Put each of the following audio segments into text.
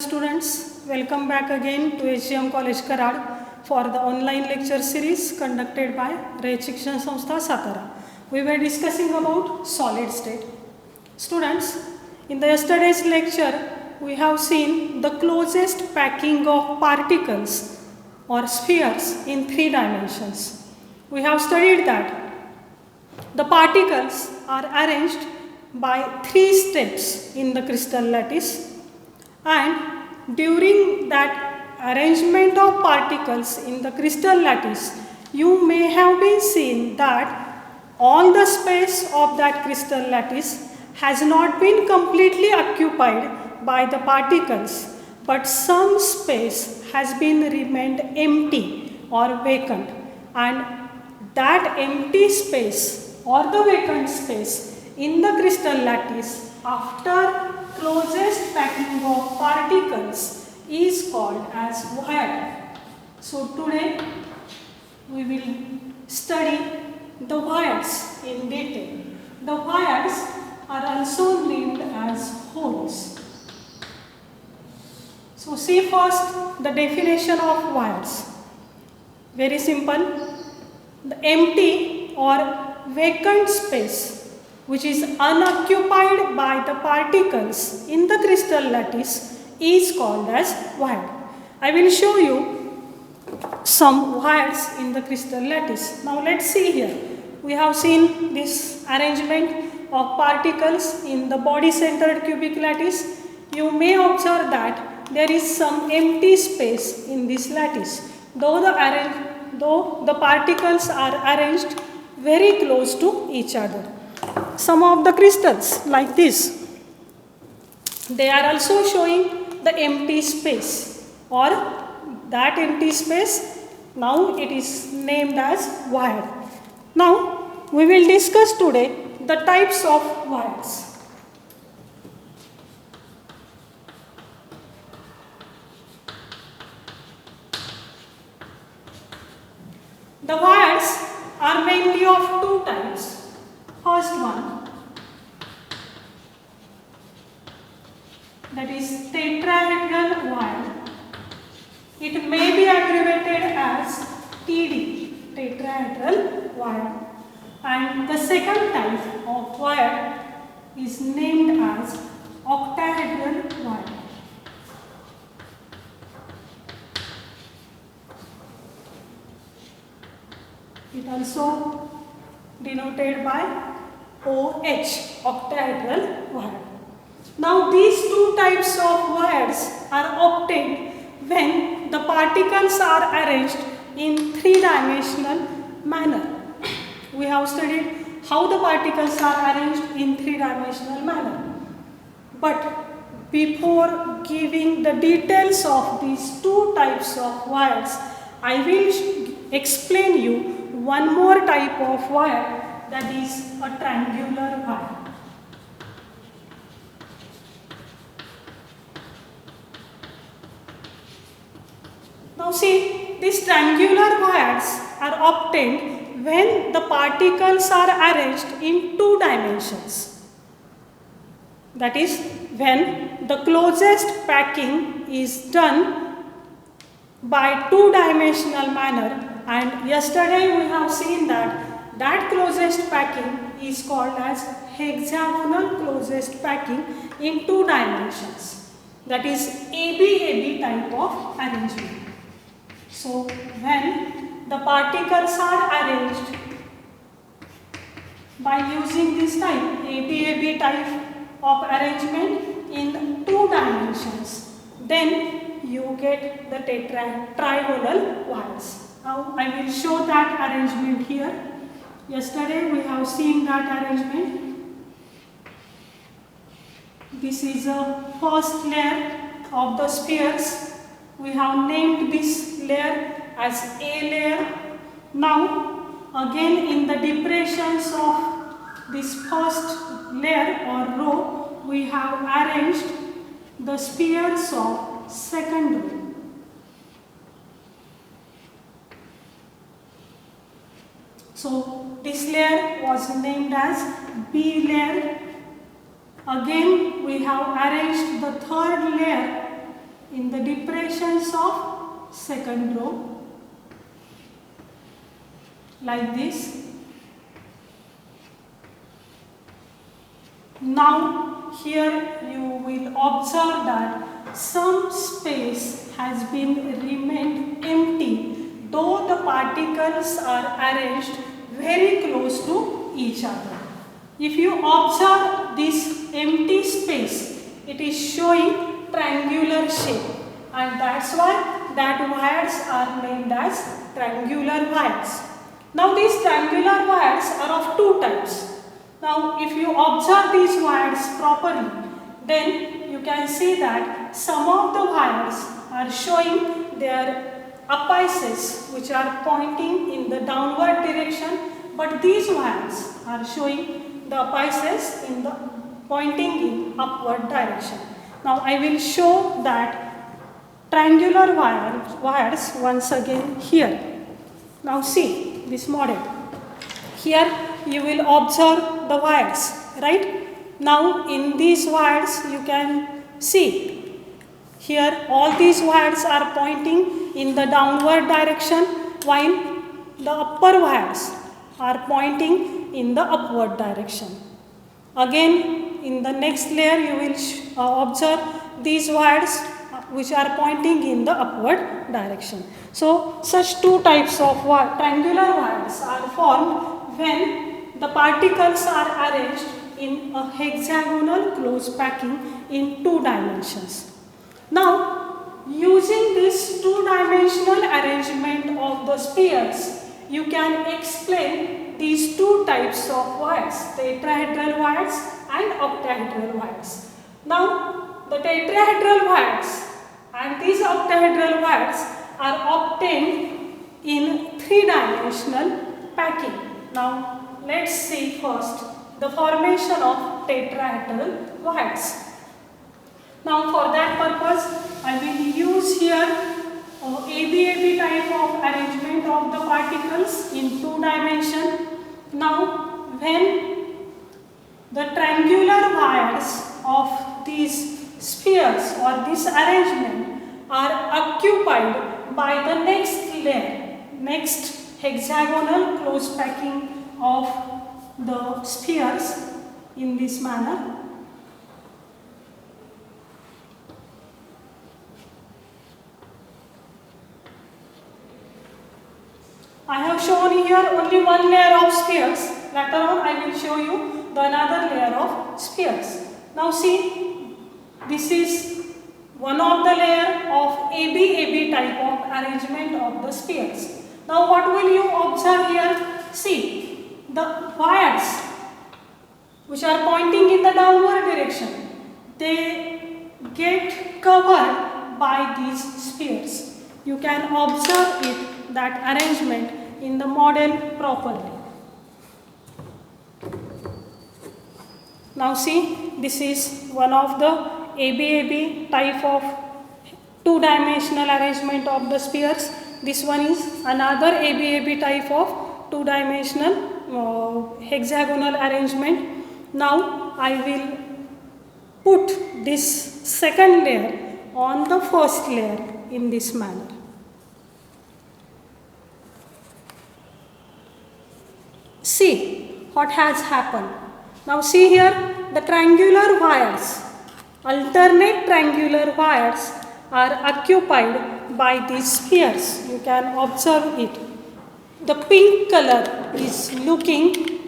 Students, welcome back again to HGM College Karad for the online lecture series conducted by Rayat Shikshan Samstha Satara. We were discussing about solid state. Students, in the yesterday's lecture, we have seen the closest packing of particles or spheres in 3 dimensions. We have studied that the particles are arranged by 3 steps in the crystal lattice, and during that arrangement of particles in the crystal lattice, you may have been seen that all the space of that crystal lattice has not been completely occupied by the particles, but some space has been remained empty or vacant, and that empty space or the vacant space in the crystal lattice after closest packing of particles is called as wire. So today we will study the wires in detail. The wires are also named as holes. So see first the definition of wires. Very simple. The empty or vacant space which is unoccupied by the particles in the crystal lattice is called as wire. I will show you some wires in the crystal lattice. Now let's see here. We have seen this arrangement of particles in the body centered cubic lattice. You may observe that there is some empty space in this lattice, though the particles are arranged very close to each other. Some of the crystals like this, they are also showing the empty space, or that empty space, now it is named as wire. Now we will discuss today the types of wires. The wires are mainly of 2 types. First one, that is tetrahedral wire. It may be abbreviated as TD, tetrahedral wire. And the second type of wire is named as octahedral wire. It also denoted by OH, octahedral wire. Now these 2 types of wires are obtained when the particles are arranged in 3-dimensional manner. We have studied how the particles are arranged in 3-dimensional manner. But before giving the details of these 2 types of wires, I will explain you one more type of wire, that is a triangular wire. Now see, these triangular wires are obtained when the particles are arranged in 2 dimensions. That is, when the closest packing is done by 2-dimensional manner, and yesterday we have seen that closest packing is called as hexagonal closest packing in 2 dimensions. That is ABAB type of arrangement. So when the particles are arranged by using this type, ABAB type of arrangement in 2 dimensions, then you get the trigonal wires. Now I will show that arrangement here. Yesterday we have seen that arrangement. This is a first layer of the spheres. We have named this layer as A layer. Now again in the depressions of this first layer or row, we have arranged the spheres of second row. So this layer was named as B layer. Again we have arranged the third layer directions of second row like this. Now here you will observe that some space has been remained empty, though the particles are arranged very close to each other. If you observe this empty space, it is showing triangular shape, and that's why that wires are named as triangular wires. Now these triangular wires are of two types. Now if you observe these wires properly, then you can see that some of the wires are showing their apices which are pointing in the downward direction, but these wires are showing the apices in the pointing in upward direction. Now I will show that triangular wires once again here. Now see this model. Here you will observe the wires, right? Now in these wires you can see here all these wires are pointing in the downward direction, while the upper wires are pointing in the upward direction. Again in the next layer you will observe these wires which are pointing in the upward direction. So such two types of triangular wires are formed when the particles are arranged in a hexagonal close packing in two dimensions. Now using this two-dimensional arrangement of the spheres, you can explain these two types of wires, tetrahedral wires and octahedral wires. Now the tetrahedral wires and these octahedral wires are obtained in three-dimensional packing. Now let's see first the formation of tetrahedral wires. Now for that purpose I will use here ABAB type of arrangement of the particles in two dimension. Now when the triangular wires of these spheres or this arrangement are occupied by the next layer, next hexagonal close packing of the spheres in this manner. I have shown here only one layer of spheres. Later on I will show you the another layer of spheres. Now see, this is one of the layer of ABAB type of arrangement of the spheres. Now what will you observe here? See, the wires which are pointing in the downward direction, they get covered by these spheres. You can observe it, that arrangement in the model properly. Now see, this is one of the ABAB type of two-dimensional arrangement of the spheres. This one is another ABAB type of two-dimensional hexagonal arrangement. Now I will put this second layer on the first layer in this manner. See what has happened. Now see here, the triangular wires, alternate triangular wires are occupied by these spheres. You can observe it. The pink color is looking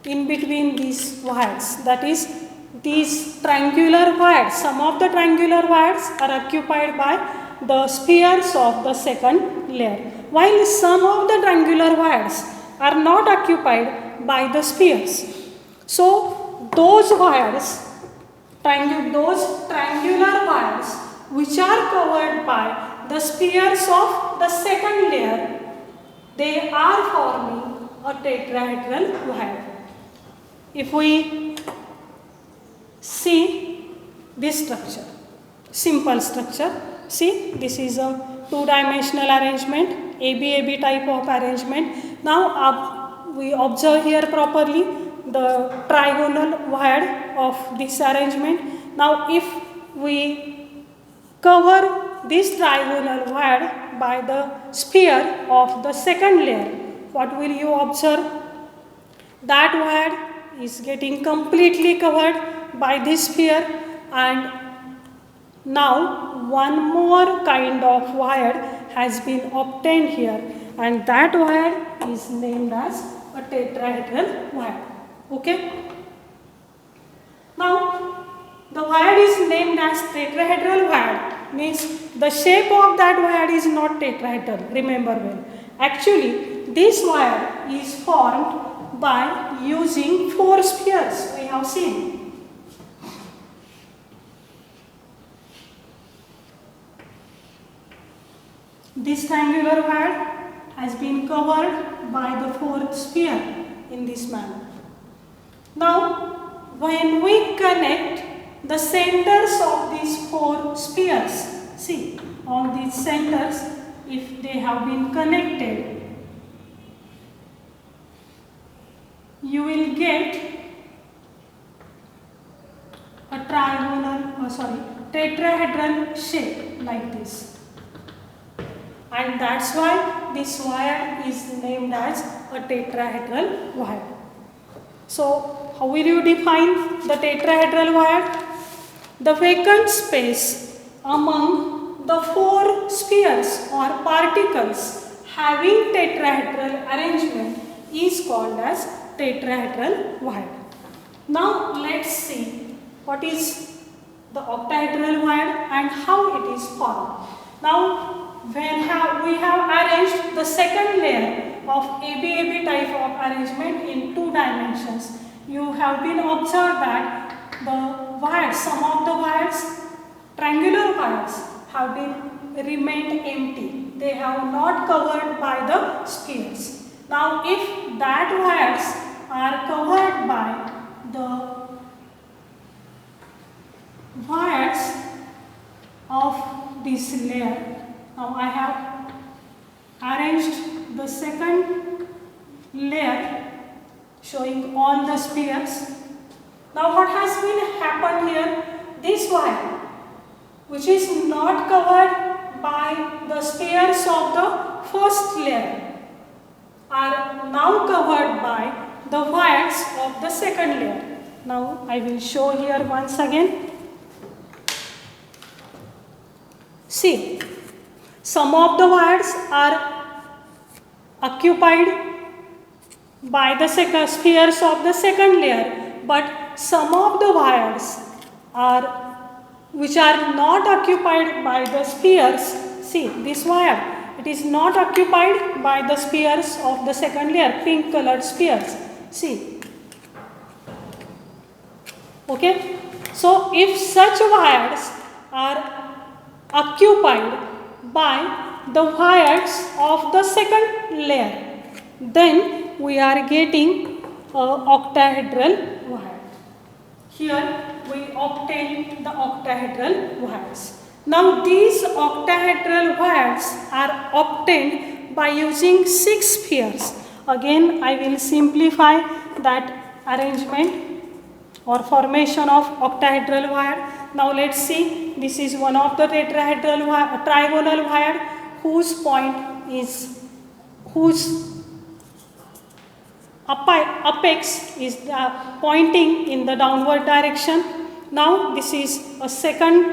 in between these wires, that is these triangular wires. Some of the triangular wires are occupied by the spheres of the second layer, while some of the triangular wires are not occupied by the spheres. So those wires, those triangular wires which are covered by the spheres of the second layer, they are forming a tetrahedral wire. If we see this structure, simple structure, see this is a two-dimensional arrangement, ABAB type of arrangement. Now we observe here properly the trigonal wire of this arrangement. Now if we cover this trigonal wire by the sphere of the second layer, what will you observe? That wire is getting completely covered by this sphere, and now one more kind of wire has been obtained here, and that wire is named as a tetrahedral wire. Okay. Now the wire is named as tetrahedral wire, means the shape of that wire is not tetrahedral, remember well. Actually this wire is formed by using 4 spheres, we have seen. This triangular wire has been covered by the 4th sphere in this manner. Now, when we connect the centers of these 4 spheres, see, on these centers, if they have been connected, you will get a tetrahedral shape like this. And that's why this wire is named as a tetrahedral wire. So, how will you define the tetrahedral wire? The vacant space among the 4 spheres or particles having tetrahedral arrangement is called as tetrahedral wire. Now, let's see what is the octahedral wire and how it is formed. Now, when we have arranged the second layer of ABAB type of arrangement in 2 dimensions, you have been observed that the wires, some of the wires, triangular wires, have been remained empty. They have not covered by the spheres. Now, if that wires are covered by the wires of this layer, now I have arranged the second layer showing all the spheres. Now what has been happened here? This wire, which is not covered by the spheres of the first layer, are now covered by the wires of the second layer. Now I will show here once again. See, some of the wires are occupied by the spheres of the second layer, but some of the wires which are not occupied by the spheres. See, this wire, it is not occupied by the spheres of the second layer, pink colored spheres. See. Okay. So, if such wires are occupied by the wires of the second layer, then we are getting an octahedral wire. Here we obtain the octahedral wires. Now these octahedral wires are obtained by using 6 spheres. Again I will simplify that arrangement or formation of octahedral wire. Now let's see, this is one of the tetrahedral wire, trigonal wire whose apex is pointing in the downward direction. Now this is a second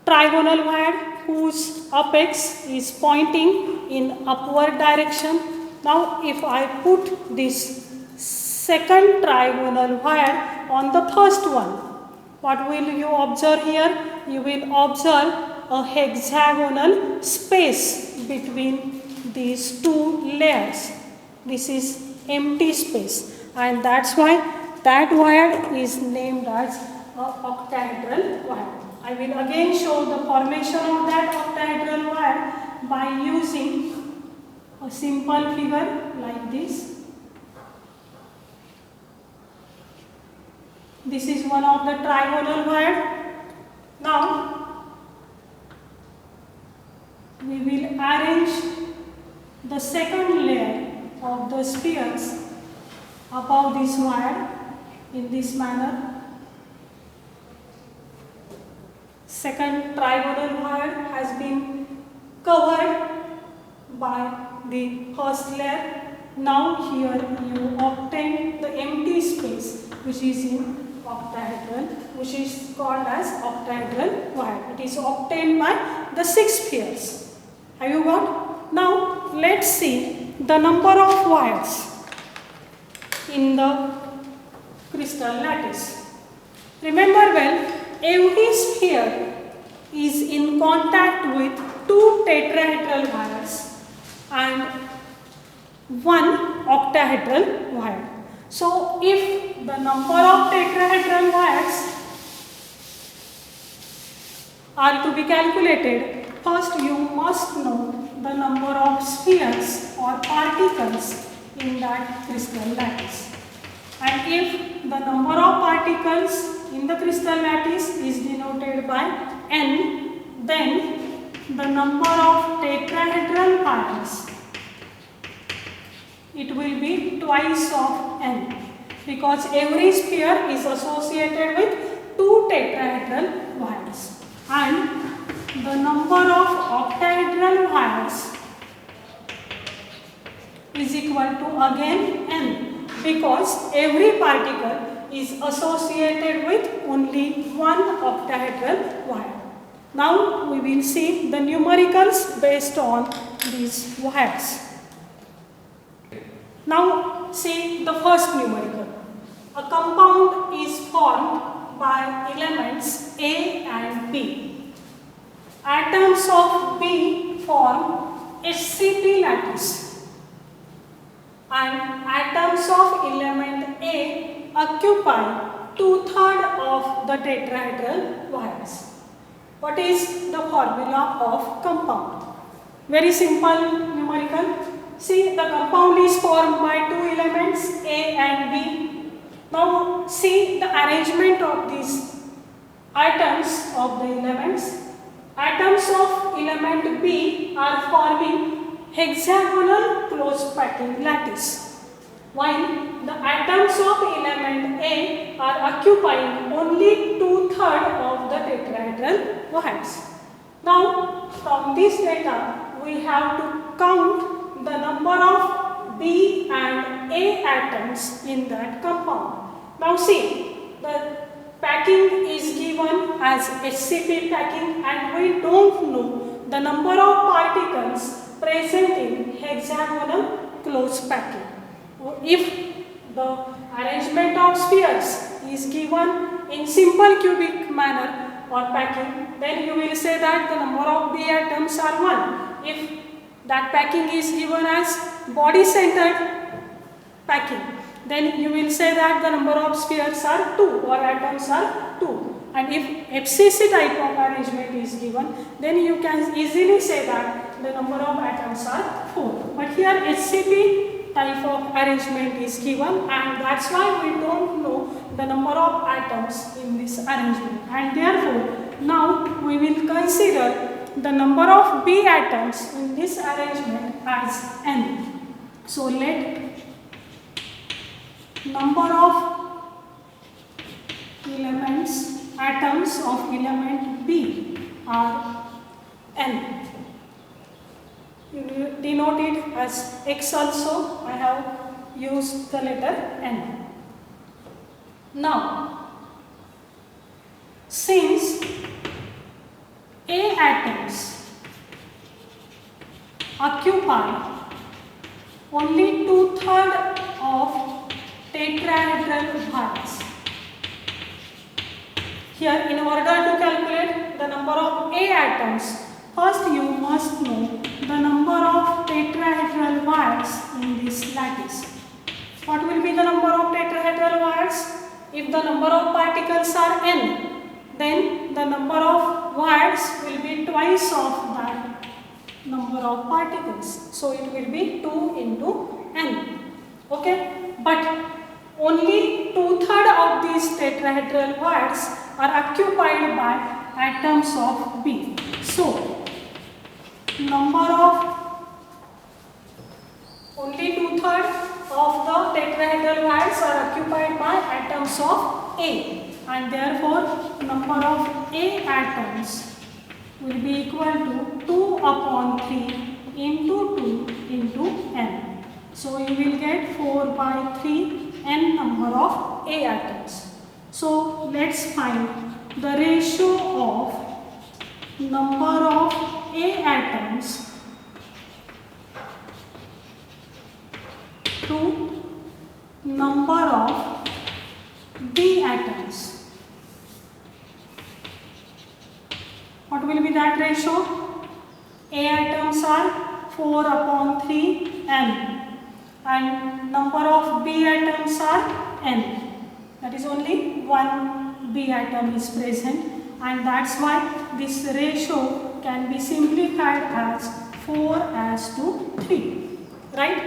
trigonal wire whose apex is pointing in upward direction. Now if I put this second trigonal wire on the first one, what will you observe here? You will observe a hexagonal space between these 2 layers. This is empty space, and that's why that wire is named as an octahedral wire. I will again show the formation of that octahedral wire by using a simple figure like this. This is one of the trigonal wire. Now we will arrange the second layer of the spheres above this wire in this manner. Second trigonal wire by the first layer. Now here you obtain the empty space which is in octahedral, which is called as octahedral wire. It is obtained by the 6 pairs. Have you got? Now let's see the number of wires in the crystal lattice. Remember well, every sphere is in contact with 2 tetrahedral wires and 1 octahedral wire. So if the number of tetrahedral wires are to be calculated, first you must know the number of spheres or particles in that crystal lattice. And if the number of particles in the crystal lattice is denoted by n, then the number of tetrahedral wires, it will be twice of n, because every sphere is associated with 2 tetrahedral wires, and the number of octahedral wires is equal to again n, because every particle is associated with only 1 octahedral wire. Now we will see the numericals based on these wires. Now see the first numerical. A compound is formed by elements A and B. Atoms of B form SCP lattice and atoms of element A occupy 2/3 of the tetrahedral wires. What is the formula of compound? Very simple numerical. See, the compound is formed by 2 elements A and B. Now see the arrangement of these atoms of the elements. Atoms of element B are forming hexagonal close packing lattice, while the atoms of element A are occupying only 2/3 of the tetrahedral wires. Now from this data we have to count the number of B and A atoms in that compound. Now see, the packing is given as SCP packing and we don't know the number of particles present in hexagonal close packing. If the arrangement of spheres is given in simple cubic manner or packing, then you will say that the number of B atoms are 1. If that packing is given as body-centered packing, then you will say that the number of spheres are 2 or atoms are 2. And if FCC type of arrangement is given, then you can easily say that the number of atoms are 4. But here SCP type of arrangement is given, and that's why we don't know the number of atoms in this arrangement. And therefore, now we will consider the number of B atoms in this arrangement as n. So let number of atoms of element B are n. You denote it as X also. I have used the letter n. Now, since A atoms occupy only 2/3 of tetrahedral wires. Here, in order to calculate the number of A atoms, first you must know the number of tetrahedral wires in this lattice. What will be the number of tetrahedral wires? If the number of particles are n, then the number of wires will be twice of that number of particles. So it will be 2 into n. Okay? But only 2/3 of these tetrahedral wires are occupied by atoms of B. So number of only 2/3 of the tetrahedral wires are occupied by atoms of A, and therefore number of A atoms will be equal to 2/3 into 2 into n. So you will get 4 by 3 n number of A atoms. So let's find the ratio of number of A atoms to number of B atoms. What will be that ratio? A atoms are 4 upon 3 m and number of B atoms are n. That is only one B atom is present, and that's why this ratio can be simplified as 4 as to 3, right?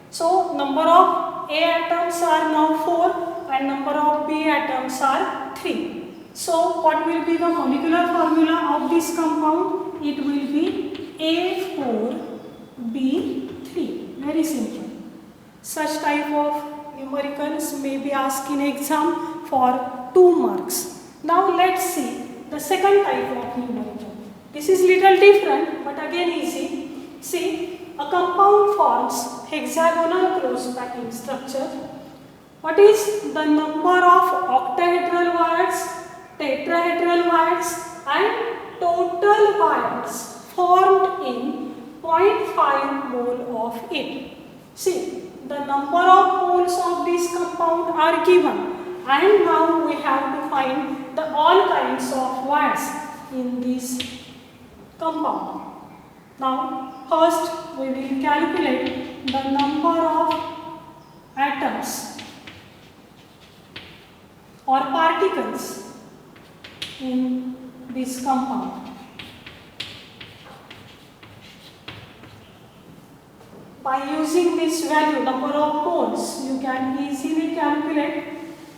So number of A atoms are now 4 and number of B atoms are 3. So what will be the molecular formula of this compound? It will be A4B3. Very simple. Such type of numericals may be asked in exam for 2 marks. Now let's see the second type of numerical. This is little different but again easy. See, a compound forms hexagonal close packing structure. What is the number of octahedral wires, tetrahedral wires and total wires formed in 0.5 mole of it? See, the number of moles of this compound are given, and now we have to find the all kinds of wires in this compound. Now first we will calculate the number of atoms or particles in this compound. By using this value, number of moles, you can easily calculate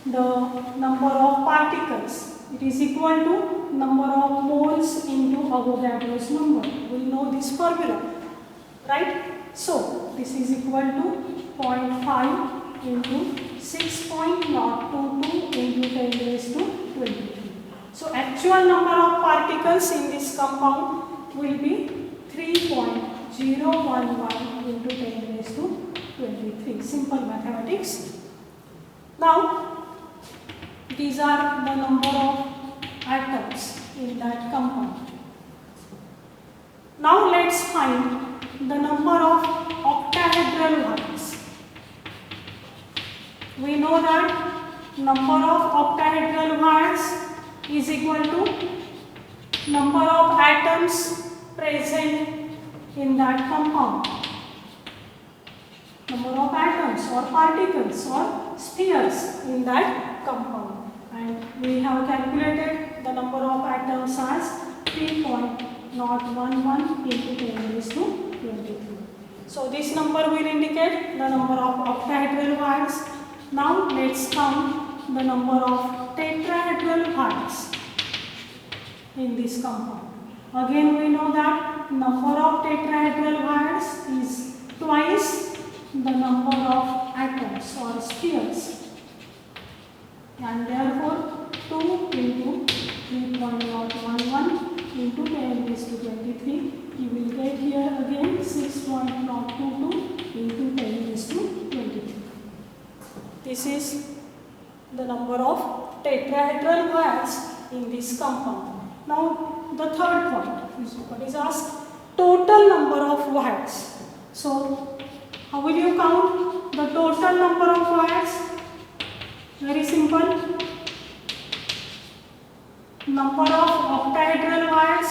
the number of particles. It is equal to number of moles into Avogadro's number. We know this formula, right? So this is equal to 0.5 into 6.022 into 10 raised to 23. So actual number of particles in this compound will be 3.011 into 10 raised to 23. Simple mathematics. Now these are the number of atoms in that compound. Now let's find the number of octahedral wires. We know that number of octahedral wires is equal to number of atoms present in that compound. Number of atoms or particles or spheres in that compound. And we have calculated the number of atoms as 3.011 into 10 raised to 23. So this number will indicate the number of octahedral wires. Now let's count the number of tetrahedral wires in this compound. Again we know that number of tetrahedral wires is twice the number of atoms or spheres, and therefore 2 into 3.011 into 10 raised to 23, you will get here again 6.022 into 10 raised to 23. This is the number of tetrahedral wires in this compound. Now the third point is what is asked, total number of wires. So how will you count the total number of wires? Very simple. Number of octahedral wires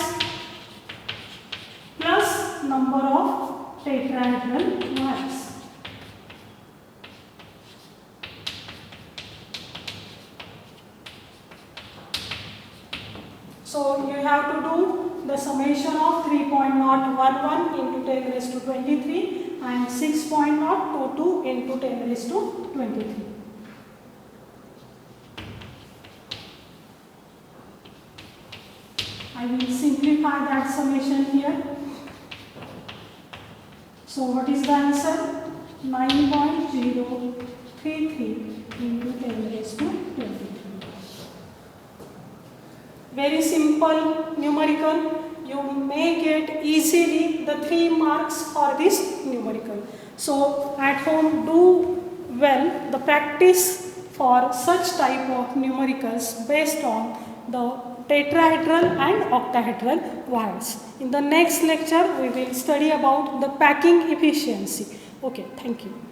plus number of tetrahedral wires. So you have to do the summation of 3.011 into 10 raised to 23 and 6.022 into 10 raised to 23. I will simplify that summation here. So what is the answer? 9.033 into 10 raised to 23. Very simple numerical. You may get easily the 3 marks for this numerical. So at home do well the practice for such type of numericals based on the tetrahedral and octahedral wires. In the next lecture we will study about the packing efficiency. Okay, thank you.